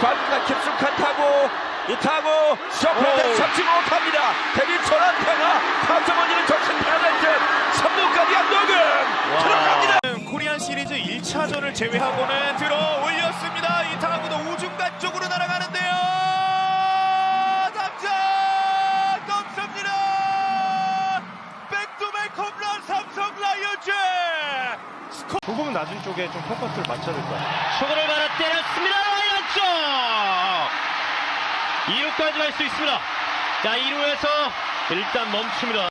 좌중간 깊숙한 타고 이 타고 셔플대 잡지 못합니다. 데뷔천 안타가 감점원이는 정신 패널 듯 3루까지 안동은 들어갑니다. 코리안 시리즈 1차전을 제외하고는 들어 올렸습니다. 이 타구도 우중간 쪽으로 날아가는데요. 삼점 넘습니다. 백투백 홈런 삼성 라이온즈. 조금 낮은 쪽에 좀 포커스를 맞춰야 될 거예요. 초구를 받아 때렸습니다. 라이언 쪽 2루까지 갈 수 있습니다. 자, 2루에서 일단 멈춥니다.